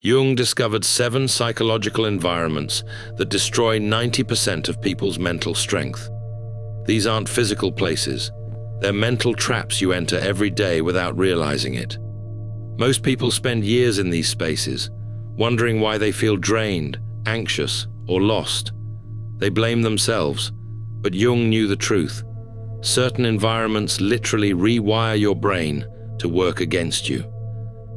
Jung discovered 7 psychological environments that destroy 90% of people's mental strength. These aren't physical places. They're mental traps you enter every day without realizing it. Most people spend years in these spaces, wondering why they feel drained, anxious, or lost. They blame themselves, but Jung knew the truth. Certain environments literally rewire your brain to work against you.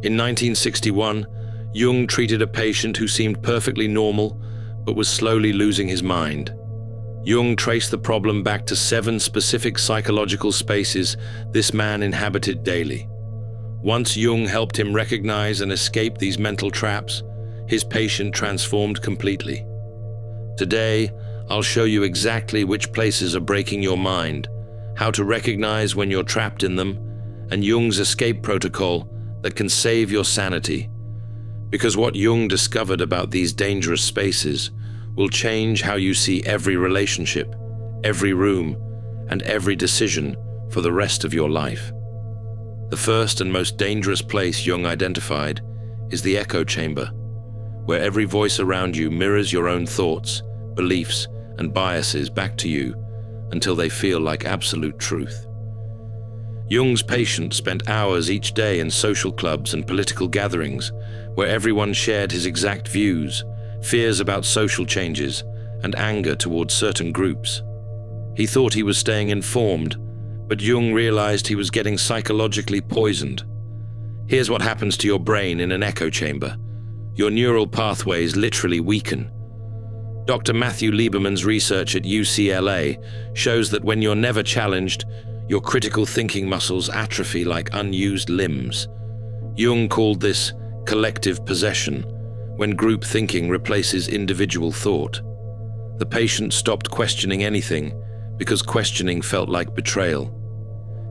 In 1961, Jung treated a patient who seemed perfectly normal, but was slowly losing his mind. Jung traced the problem back to 7 specific psychological spaces this man inhabited daily. Once Jung helped him recognize and escape these mental traps, his patient transformed completely. Today, I'll show you exactly which places are breaking your mind, how to recognize when you're trapped in them, and Jung's escape protocol that can save your sanity. Because what Jung discovered about these dangerous spaces will change how you see every relationship, every room, and every decision for the rest of your life. The first and most dangerous place Jung identified is the echo chamber, where every voice around you mirrors your own thoughts, beliefs, and biases back to you until they feel like absolute truth. Jung's patients spent hours each day in social clubs and political gatherings where everyone shared his exact views, fears about social changes, and anger towards certain groups. He thought he was staying informed, but Jung realized he was getting psychologically poisoned. Here's what happens to your brain in an echo chamber. Your neural pathways literally weaken. Dr. Matthew Lieberman's research at UCLA shows that when you're never challenged, your critical thinking muscles atrophy like unused limbs. Jung called this collective possession, when group thinking replaces individual thought. The patient stopped questioning anything because questioning felt like betrayal.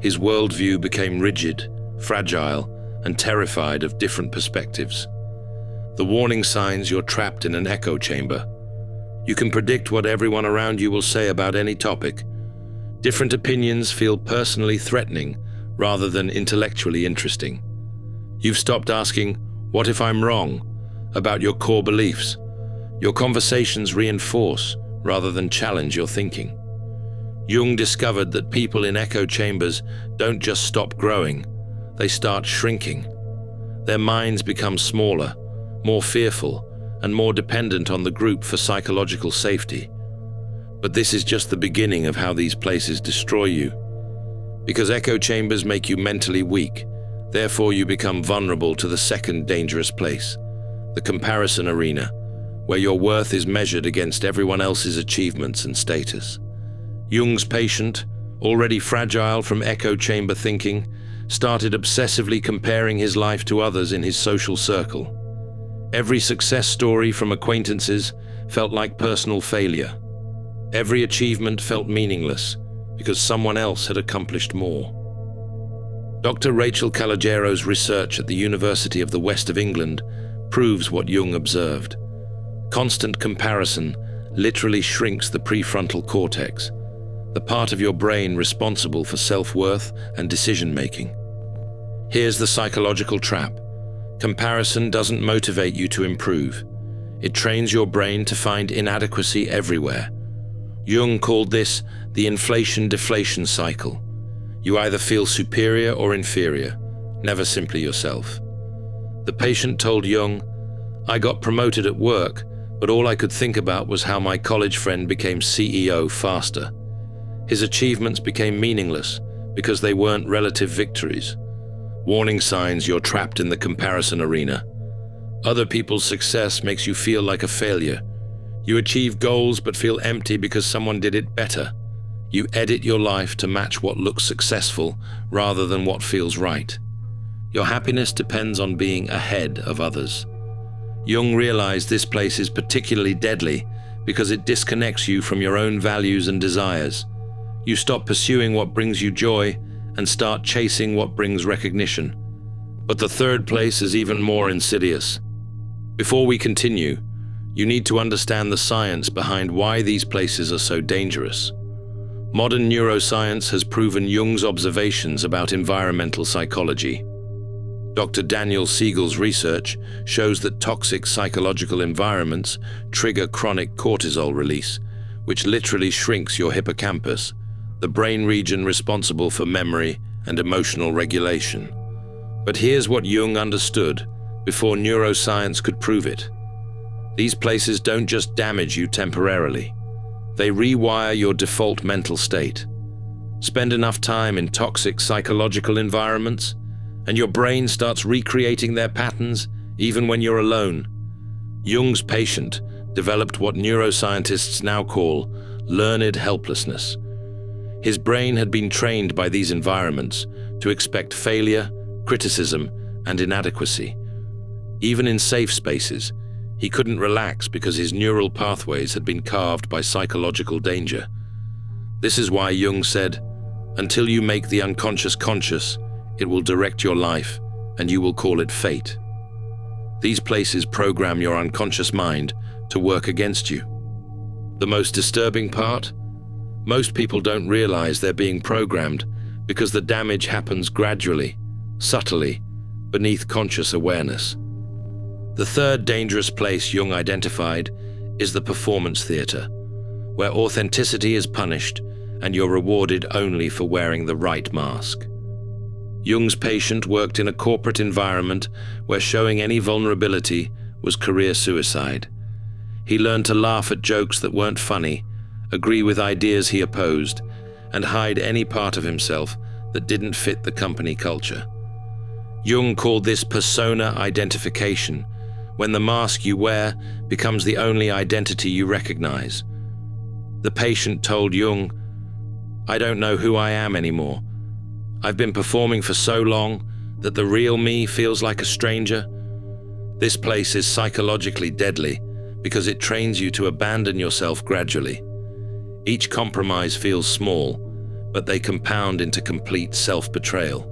His worldview became rigid, fragile, and terrified of different perspectives. The warning signs you're trapped in an echo chamber. You can predict what everyone around you will say about any topic. Different opinions feel personally threatening rather than intellectually interesting. You've stopped asking, "What if I'm wrong?" about your core beliefs. Your conversations reinforce rather than challenge your thinking. Jung discovered that people in echo chambers don't just stop growing, they start shrinking. Their minds become smaller, more fearful, and more dependent on the group for psychological safety. But this is just the beginning of how these places destroy you. Because echo chambers make you mentally weak, therefore you become vulnerable to the second dangerous place, the comparison arena, where your worth is measured against everyone else's achievements and status. Jung's patient, already fragile from echo chamber thinking, started obsessively comparing his life to others in his social circle. Every success story from acquaintances felt like personal failure. Every achievement felt meaningless because someone else had accomplished more. Dr. Rachel Calagero's research at the University of the West of England proves what Jung observed. Constant comparison literally shrinks the prefrontal cortex, the part of your brain responsible for self-worth and decision-making. Here's the psychological trap. Comparison doesn't motivate you to improve. It trains your brain to find inadequacy everywhere. Jung called this the inflation-deflation cycle. You either feel superior or inferior, never simply yourself. The patient told Jung, "I got promoted at work, but all I could think about was how my college friend became CEO faster. His achievements became meaningless because they weren't relative victories." Warning signs you're trapped in the comparison arena. Other people's success makes you feel like a failure. You achieve goals but feel empty because someone did it better. You edit your life to match what looks successful rather than what feels right. Your happiness depends on being ahead of others. Jung realized this place is particularly deadly because it disconnects you from your own values and desires. You stop pursuing what brings you joy and start chasing what brings recognition. But the third place is even more insidious. Before we continue, you need to understand the science behind why these places are so dangerous. Modern neuroscience has proven Jung's observations about environmental psychology. Dr. Daniel Siegel's research shows that toxic psychological environments trigger chronic cortisol release, which literally shrinks your hippocampus, the brain region responsible for memory and emotional regulation. But here's what Jung understood before neuroscience could prove it. These places don't just damage you temporarily. They rewire your default mental state. Spend enough time in toxic psychological environments, and your brain starts recreating their patterns even when you're alone. Jung's patient developed what neuroscientists now call learned helplessness. His brain had been trained by these environments to expect failure, criticism, and inadequacy. Even in safe spaces, he couldn't relax because his neural pathways had been carved by psychological danger. This is why Jung said, "Until you make the unconscious conscious, it will direct your life, and you will call it fate." These places program your unconscious mind to work against you. The most disturbing part? Most people don't realize they're being programmed because the damage happens gradually, subtly, beneath conscious awareness. The third dangerous place Jung identified is the performance theater, where authenticity is punished and you're rewarded only for wearing the right mask. Jung's patient worked in a corporate environment where showing any vulnerability was career suicide. He learned to laugh at jokes that weren't funny, agree with ideas he opposed, and hide any part of himself that didn't fit the company culture. Jung called this persona identification, when the mask you wear becomes the only identity you recognize. The patient told Jung, "I don't know who I am anymore. I've been performing for so long that the real me feels like a stranger." This place is psychologically deadly because it trains you to abandon yourself gradually. Each compromise feels small, but they compound into complete self-betrayal.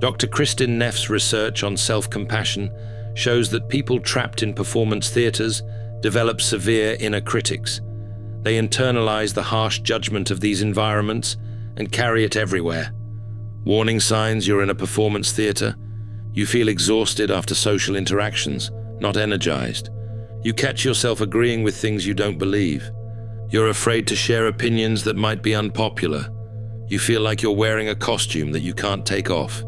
Dr. Kristin Neff's research on self-compassion shows that people trapped in performance theaters develop severe inner critics. They internalize the harsh judgment of these environments and carry it everywhere. Warning signs you're in a performance theater. You feel exhausted after social interactions, not energized. You catch yourself agreeing with things you don't believe. You're afraid to share opinions that might be unpopular. You feel like you're wearing a costume that you can't take off.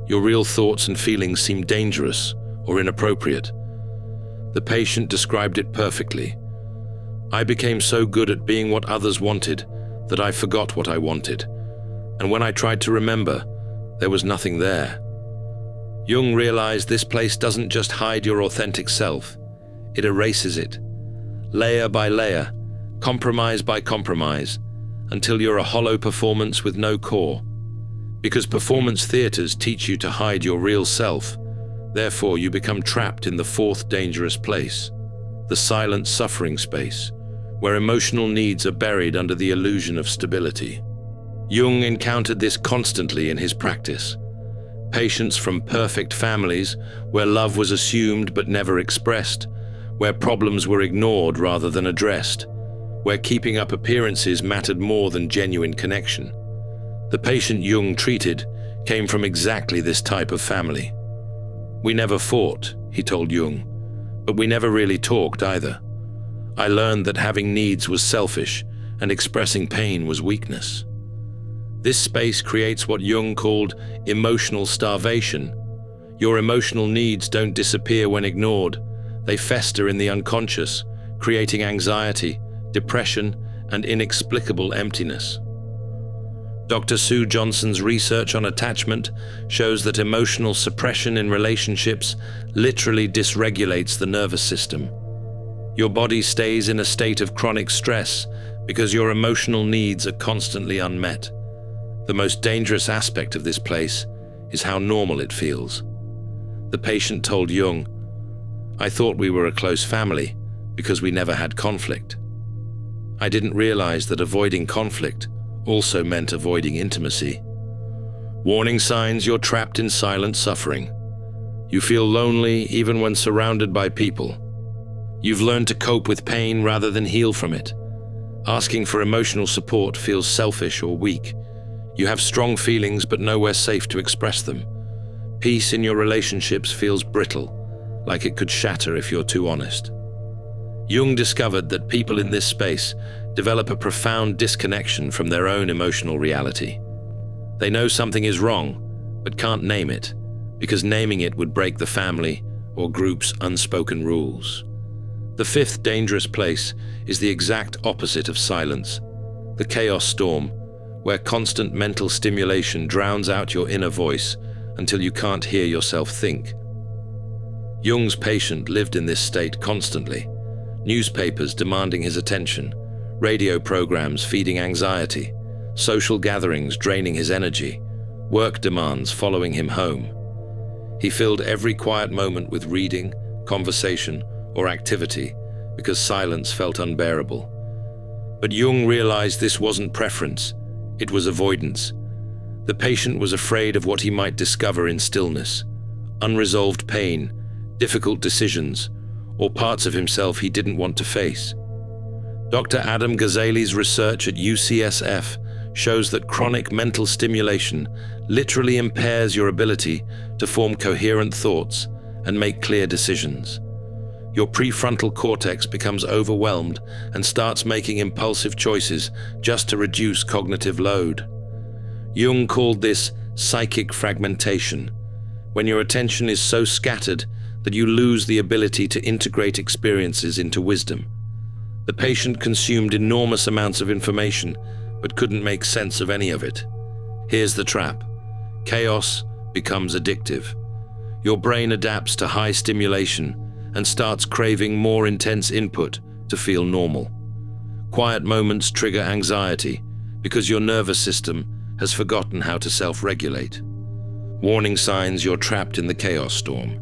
Your real thoughts and feelings seem dangerous or inappropriate. The patient described it perfectly. "I became so good at being what others wanted that I forgot what I wanted. And when I tried to remember, there was nothing there." Jung realized this place doesn't just hide your authentic self, it erases it, layer by layer, compromise by compromise, until you're a hollow performance with no core. Because performance theaters teach you to hide your real self, therefore you become trapped in the fourth dangerous place, the silent suffering space, where emotional needs are buried under the illusion of stability. Jung encountered this constantly in his practice. Patients from perfect families, where love was assumed but never expressed, where problems were ignored rather than addressed, where keeping up appearances mattered more than genuine connection. The patient Jung treated came from exactly this type of family. "We never fought," he told Jung, "but we never really talked either. I learned that having needs was selfish and expressing pain was weakness." This space creates what Jung called emotional starvation. Your emotional needs don't disappear when ignored. They fester in the unconscious, creating anxiety, depression, and inexplicable emptiness. Dr. Sue Johnson's research on attachment shows that emotional suppression in relationships literally dysregulates the nervous system. Your body stays in a state of chronic stress because your emotional needs are constantly unmet. The most dangerous aspect of this place is how normal it feels. The patient told Jung, "I thought we were a close family because we never had conflict. I didn't realize that avoiding conflict also meant avoiding intimacy." Warning signs you're trapped in silent suffering. You feel lonely even when surrounded by people. You've learned to cope with pain rather than heal from it. Asking for emotional support feels selfish or weak. You have strong feelings but nowhere safe to express them. Peace in your relationships feels brittle, like it could shatter if you're too honest. Jung discovered that people in this space develop a profound disconnection from their own emotional reality. They know something is wrong, but can't name it, because naming it would break the family or group's unspoken rules. The fifth dangerous place is the exact opposite of silence, the chaos storm, where constant mental stimulation drowns out your inner voice until you can't hear yourself think. Jung's patient lived in this state constantly, newspapers demanding his attention, radio programs feeding anxiety, social gatherings draining his energy, work demands following him home. He filled every quiet moment with reading, conversation, or activity because silence felt unbearable. But Jung realized this wasn't preference, it was avoidance. The patient was afraid of what he might discover in stillness, unresolved pain, difficult decisions, or parts of himself he didn't want to face. Dr. Adam Ghazali's research at UCSF shows that chronic mental stimulation literally impairs your ability to form coherent thoughts and make clear decisions. Your prefrontal cortex becomes overwhelmed and starts making impulsive choices just to reduce cognitive load. Jung called this psychic fragmentation, when your attention is so scattered that you lose the ability to integrate experiences into wisdom. The patient consumed enormous amounts of information, but couldn't make sense of any of it. Here's the trap. Chaos becomes addictive. Your brain adapts to high stimulation and starts craving more intense input to feel normal. Quiet moments trigger anxiety because your nervous system has forgotten how to self-regulate. Warning signs you're trapped in the chaos storm.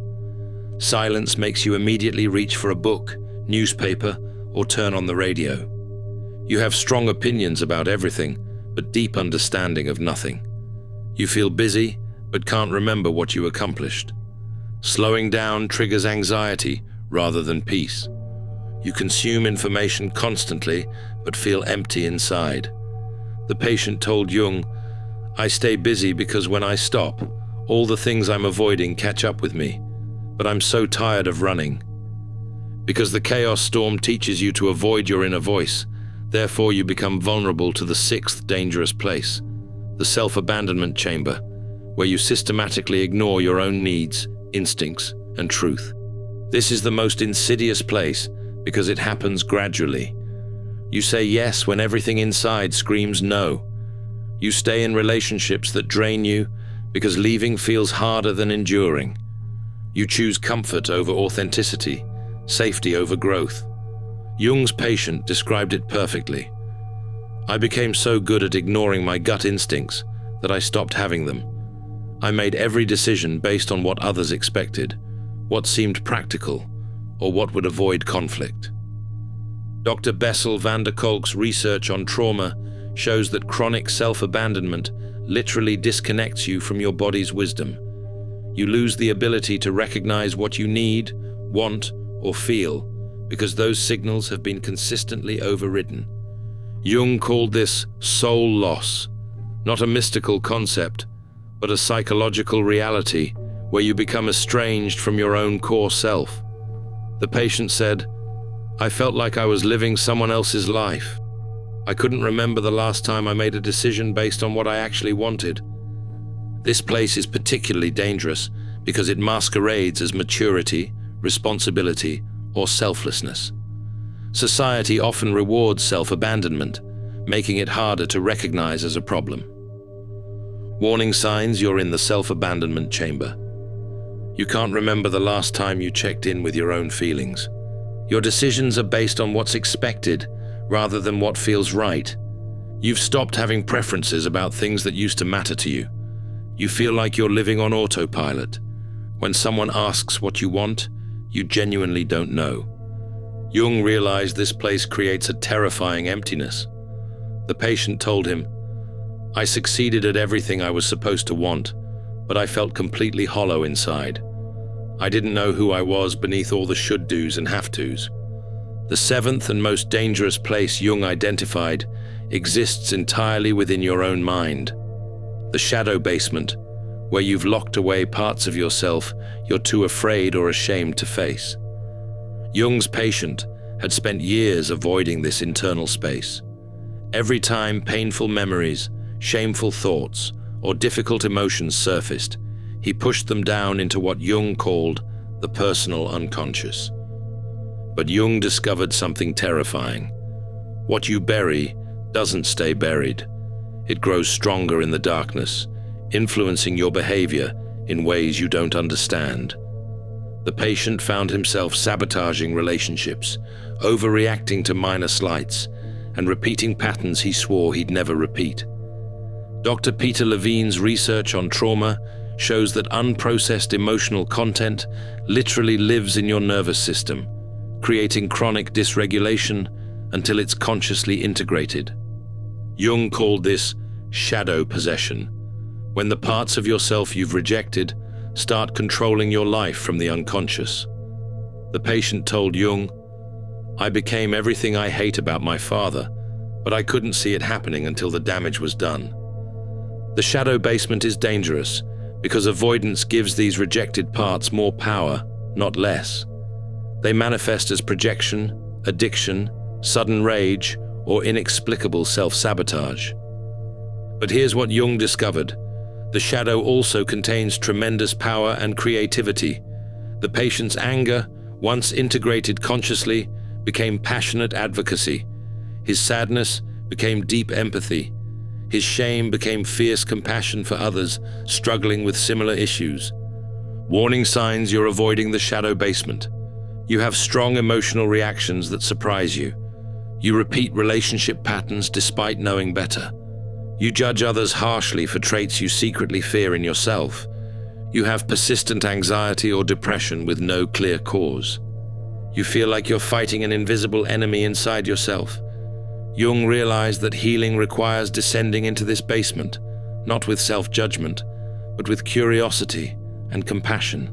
Silence makes you immediately reach for a book, newspaper, or turn on the radio. You have strong opinions about everything, but deep understanding of nothing. You feel busy, but can't remember what you accomplished. Slowing down triggers anxiety rather than peace. You consume information constantly, but feel empty inside. The patient told Jung, "I stay busy because when I stop, all the things I'm avoiding catch up with me, but I'm so tired of running." Because the chaos storm teaches you to avoid your inner voice, therefore you become vulnerable to the sixth dangerous place, the self-abandonment chamber, where you systematically ignore your own needs, instincts, and truth. This is the most insidious place because it happens gradually. You say yes when everything inside screams no. You stay in relationships that drain you because leaving feels harder than enduring. You choose comfort over authenticity, safety over growth. Jung's patient described it perfectly. "I became so good at ignoring my gut instincts that I stopped having them. I made every decision based on what others expected, what seemed practical, or what would avoid conflict." Dr. Bessel van der Kolk's research on trauma shows that chronic self-abandonment literally disconnects you from your body's wisdom. You lose the ability to recognize what you need, want, or feel, because those signals have been consistently overridden. Jung called this soul loss, not a mystical concept, but a psychological reality where you become estranged from your own core self. The patient said, "I felt like I was living someone else's life. I couldn't remember the last time I made a decision based on what I actually wanted." This place is particularly dangerous because it masquerades as maturity, responsibility, or selflessness. Society often rewards self-abandonment, making it harder to recognize as a problem. Warning signs you're in the self-abandonment chamber. You can't remember the last time you checked in with your own feelings. Your decisions are based on what's expected rather than what feels right. You've stopped having preferences about things that used to matter to you. You feel like you're living on autopilot. When someone asks what you want, you genuinely don't know. Jung realized this place creates a terrifying emptiness. The patient told him, "I succeeded at everything I was supposed to want, but I felt completely hollow inside. I didn't know who I was beneath all the should-dos and have-tos." The seventh and most dangerous place Jung identified exists entirely within your own mind. The shadow basement, where you've locked away parts of yourself you're too afraid or ashamed to face. Jung's patient had spent years avoiding this internal space. Every time painful memories, shameful thoughts, or difficult emotions surfaced, he pushed them down into what Jung called the personal unconscious. But Jung discovered something terrifying. What you bury doesn't stay buried. It grows stronger in the darkness, influencing your behavior in ways you don't understand. The patient found himself sabotaging relationships, overreacting to minor slights, and repeating patterns he swore he'd never repeat. Dr. Peter Levine's research on trauma shows that unprocessed emotional content literally lives in your nervous system, creating chronic dysregulation until it's consciously integrated. Jung called this shadow possession, when the parts of yourself you've rejected start controlling your life from the unconscious. The patient told Jung, "I became everything I hate about my father, but I couldn't see it happening until the damage was done." The shadow basement is dangerous because avoidance gives these rejected parts more power, not less. They manifest as projection, addiction, sudden rage, or inexplicable self-sabotage. But here's what Jung discovered. The shadow also contains tremendous power and creativity. The patient's anger, once integrated consciously, became passionate advocacy. His sadness became deep empathy. His shame became fierce compassion for others struggling with similar issues. Warning signs you're avoiding the shadow basement. You have strong emotional reactions that surprise you. You repeat relationship patterns despite knowing better. You judge others harshly for traits you secretly fear in yourself. You have persistent anxiety or depression with no clear cause. You feel like you're fighting an invisible enemy inside yourself. Jung realized that healing requires descending into this basement, not with self-judgment, but with curiosity and compassion.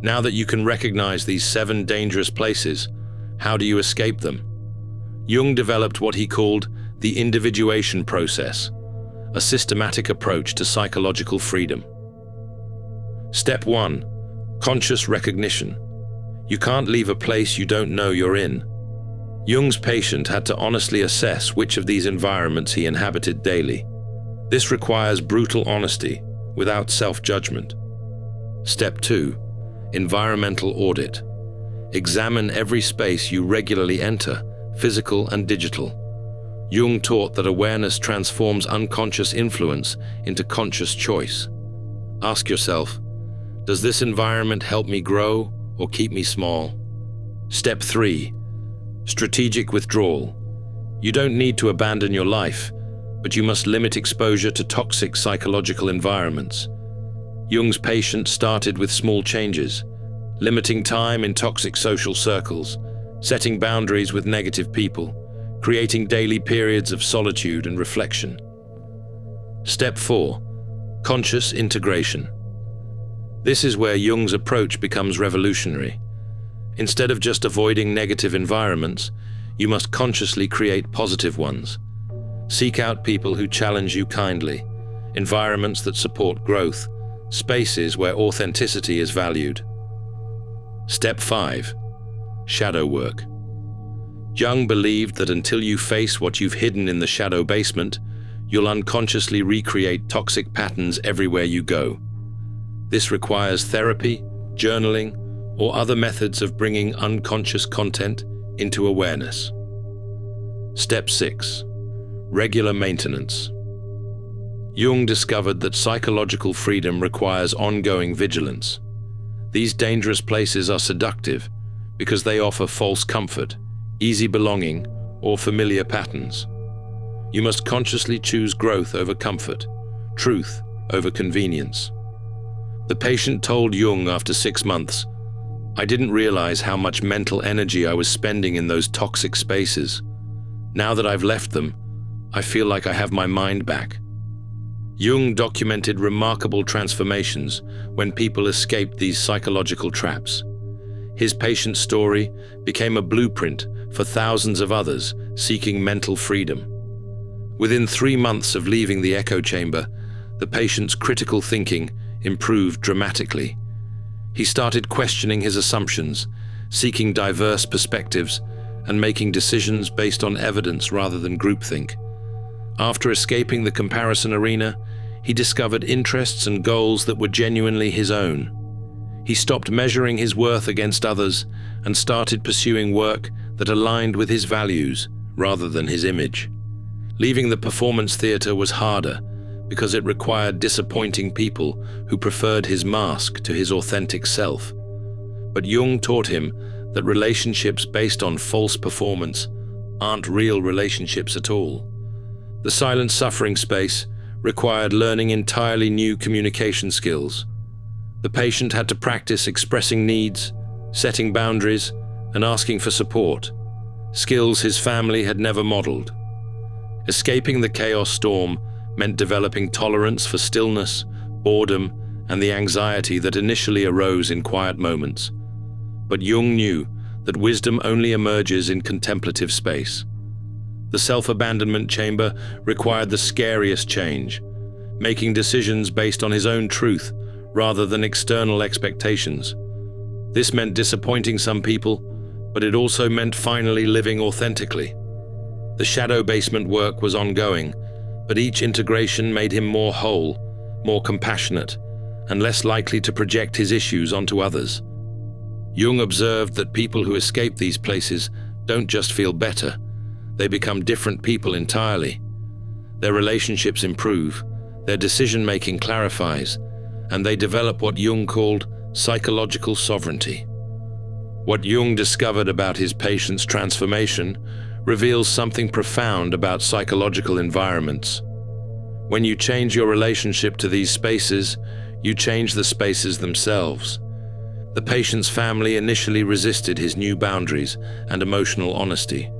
Now that you can recognize these 7 dangerous places, how do you escape them? Jung developed what he called the individuation process, a systematic approach to psychological freedom. Step 1. Conscious recognition. You can't leave a place you don't know you're in. Jung's patient had to honestly assess which of these environments he inhabited daily. This requires brutal honesty, without self-judgment. Step 2. Environmental audit. Examine every space you regularly enter, physical and digital. Jung taught that awareness transforms unconscious influence into conscious choice. Ask yourself, does this environment help me grow or keep me small? Step 3. Strategic withdrawal. You don't need to abandon your life, but you must limit exposure to toxic psychological environments. Jung's patient started with small changes, limiting time in toxic social circles, setting boundaries with negative people, creating daily periods of solitude and reflection. Step 4. Conscious integration. This is where Jung's approach becomes revolutionary. Instead of just avoiding negative environments, you must consciously create positive ones. Seek out people who challenge you kindly, environments that support growth, spaces where authenticity is valued. Step 5. Shadow work. Jung believed that until you face what you've hidden in the shadow basement, you'll unconsciously recreate toxic patterns everywhere you go. This requires therapy, journaling, or other methods of bringing unconscious content into awareness. Step 6. Regular maintenance. Jung discovered that psychological freedom requires ongoing vigilance. These dangerous places are seductive because they offer false comfort, easy belonging, or familiar patterns. You must consciously choose growth over comfort, truth over convenience. The patient told Jung after 6 months, "I didn't realize how much mental energy I was spending in those toxic spaces. Now that I've left them, I feel like I have my mind back." Jung documented remarkable transformations when people escaped these psychological traps. His patient's story became a blueprint for thousands of others seeking mental freedom. Within 3 months of leaving the echo chamber, the patient's critical thinking improved dramatically. He started questioning his assumptions, seeking diverse perspectives, and making decisions based on evidence rather than groupthink. After escaping the comparison arena, he discovered interests and goals that were genuinely his own. He stopped measuring his worth against others and started pursuing work that aligned with his values rather than his image. Leaving the performance theater was harder because it required disappointing people who preferred his mask to his authentic self. But Jung taught him that relationships based on false performance aren't real relationships at all. The silent suffering space required learning entirely new communication skills. The patient had to practice expressing needs, setting boundaries, and asking for support, skills his family had never modeled. Escaping the chaos storm meant developing tolerance for stillness, boredom, and the anxiety that initially arose in quiet moments. But Jung knew that wisdom only emerges in contemplative space. The self-abandonment chamber required the scariest change, making decisions based on his own truth rather than external expectations. This meant disappointing some people, but it also meant finally living authentically. The shadow basement work was ongoing, but each integration made him more whole, more compassionate, and less likely to project his issues onto others. Jung observed that people who escape these places don't just feel better, they become different people entirely. Their relationships improve, their decision-making clarifies, and they develop what Jung called psychological sovereignty. What Jung discovered about his patient's transformation reveals something profound about psychological environments. When you change your relationship to these spaces, you change the spaces themselves. The patient's family initially resisted his new boundaries and emotional honesty.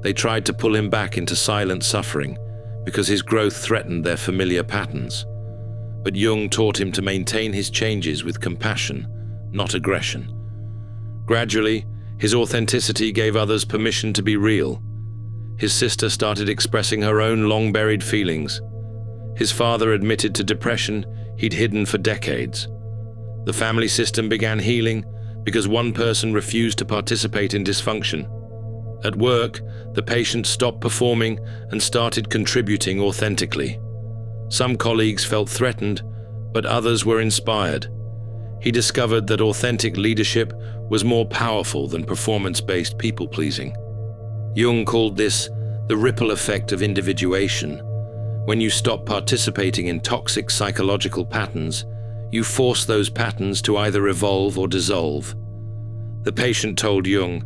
They tried to pull him back into silent suffering because his growth threatened their familiar patterns. But Jung taught him to maintain his changes with compassion, not aggression. Gradually, his authenticity gave others permission to be real. His sister started expressing her own long-buried feelings. His father admitted to depression he'd hidden for decades. The family system began healing because one person refused to participate in dysfunction. At work, the patient stopped performing and started contributing authentically. Some colleagues felt threatened, but others were inspired. He discovered that authentic leadership was more powerful than performance-based people-pleasing. Jung called this the ripple effect of individuation. When you stop participating in toxic psychological patterns, you force those patterns to either evolve or dissolve. The patient told Jung,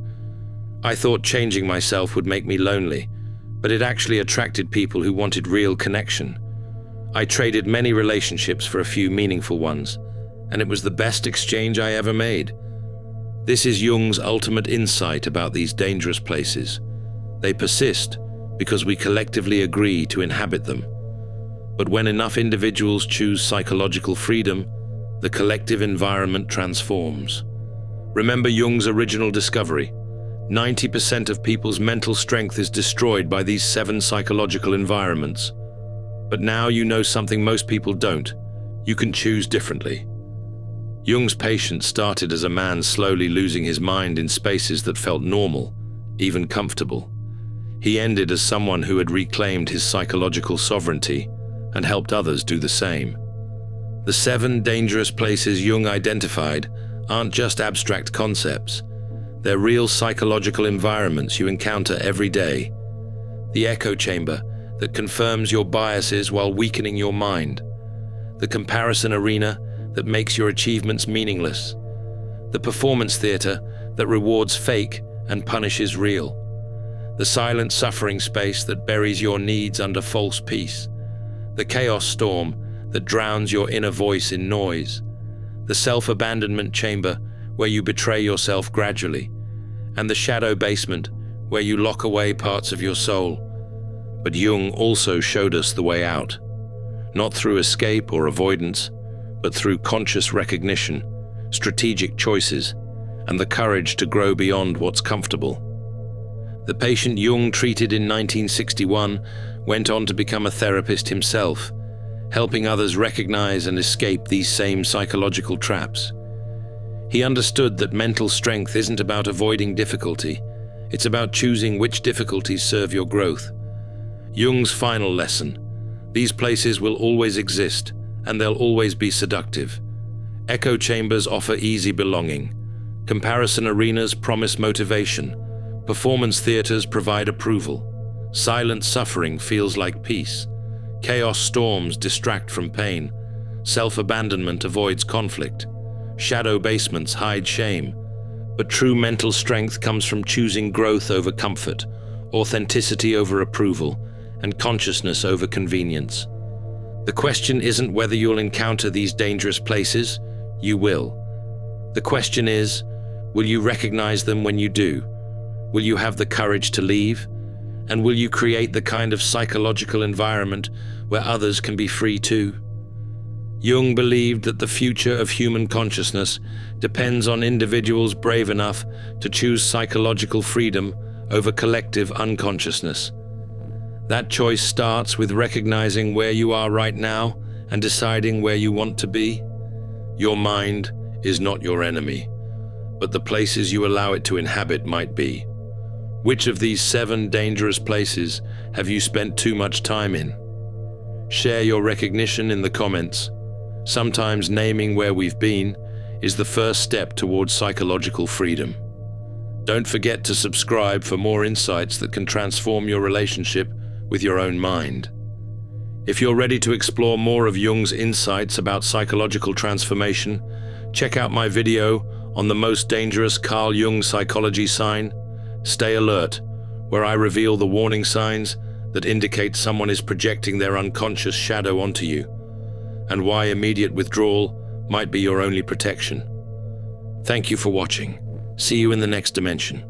"I thought changing myself would make me lonely, but it actually attracted people who wanted real connection. I traded many relationships for a few meaningful ones, and it was the best exchange I ever made." This is Jung's ultimate insight about these dangerous places. They persist because we collectively agree to inhabit them. But when enough individuals choose psychological freedom, the collective environment transforms. Remember Jung's original discovery. 90% of people's mental strength is destroyed by these 7 psychological environments. But now you know something most people don't. You can choose differently. Jung's patient started as a man slowly losing his mind in spaces that felt normal, even comfortable. He ended as someone who had reclaimed his psychological sovereignty and helped others do the same. The 7 dangerous places Jung identified aren't just abstract concepts. They're real psychological environments you encounter every day. The echo chamber that confirms your biases while weakening your mind. The comparison arena that makes your achievements meaningless. The performance theater that rewards fake and punishes real. The silent suffering space that buries your needs under false peace. The chaos storm that drowns your inner voice in noise. The self-abandonment chamber where you betray yourself gradually. And the shadow basement where you lock away parts of your soul. But Jung also showed us the way out. Not through escape or avoidance, but through conscious recognition, strategic choices, and the courage to grow beyond what's comfortable. The patient Jung treated in 1961 went on to become a therapist himself. helping others recognize and escape these same psychological traps. He understood that mental strength isn't about avoiding difficulty, it's about choosing which difficulties serve your growth. Jung's final lesson: these places will always exist, and they'll always be seductive. Echo chambers offer easy belonging. Comparison arenas promise motivation. Performance theaters provide approval. Silent suffering feels like peace. Chaos storms distract from pain. Self-abandonment avoids conflict. Shadow basements hide shame. But true mental strength comes from choosing growth over comfort, authenticity over approval, and consciousness over convenience. The question isn't whether you'll encounter these dangerous places. You will. The question is, will you recognize them when you do? Will you have the courage to leave? And will you create the kind of psychological environment where others can be free too? Jung believed that the future of human consciousness depends on individuals brave enough to choose psychological freedom over collective unconsciousness. That choice starts with recognizing where you are right now and deciding where you want to be. Your mind is not your enemy, but the places you allow it to inhabit might be. Which of these 7 dangerous places have you spent too much time in? Share your recognition in the comments. Sometimes naming where we've been is the first step towards psychological freedom. Don't forget to subscribe for more insights that can transform your relationship with your own mind. If you're ready to explore more of Jung's insights about psychological transformation, check out my video on the most dangerous Carl Jung psychology sign. Stay alert, where I reveal the warning signs that indicate someone is projecting their unconscious shadow onto you, and why immediate withdrawal might be your only protection. Thank you for watching. See you in the next dimension.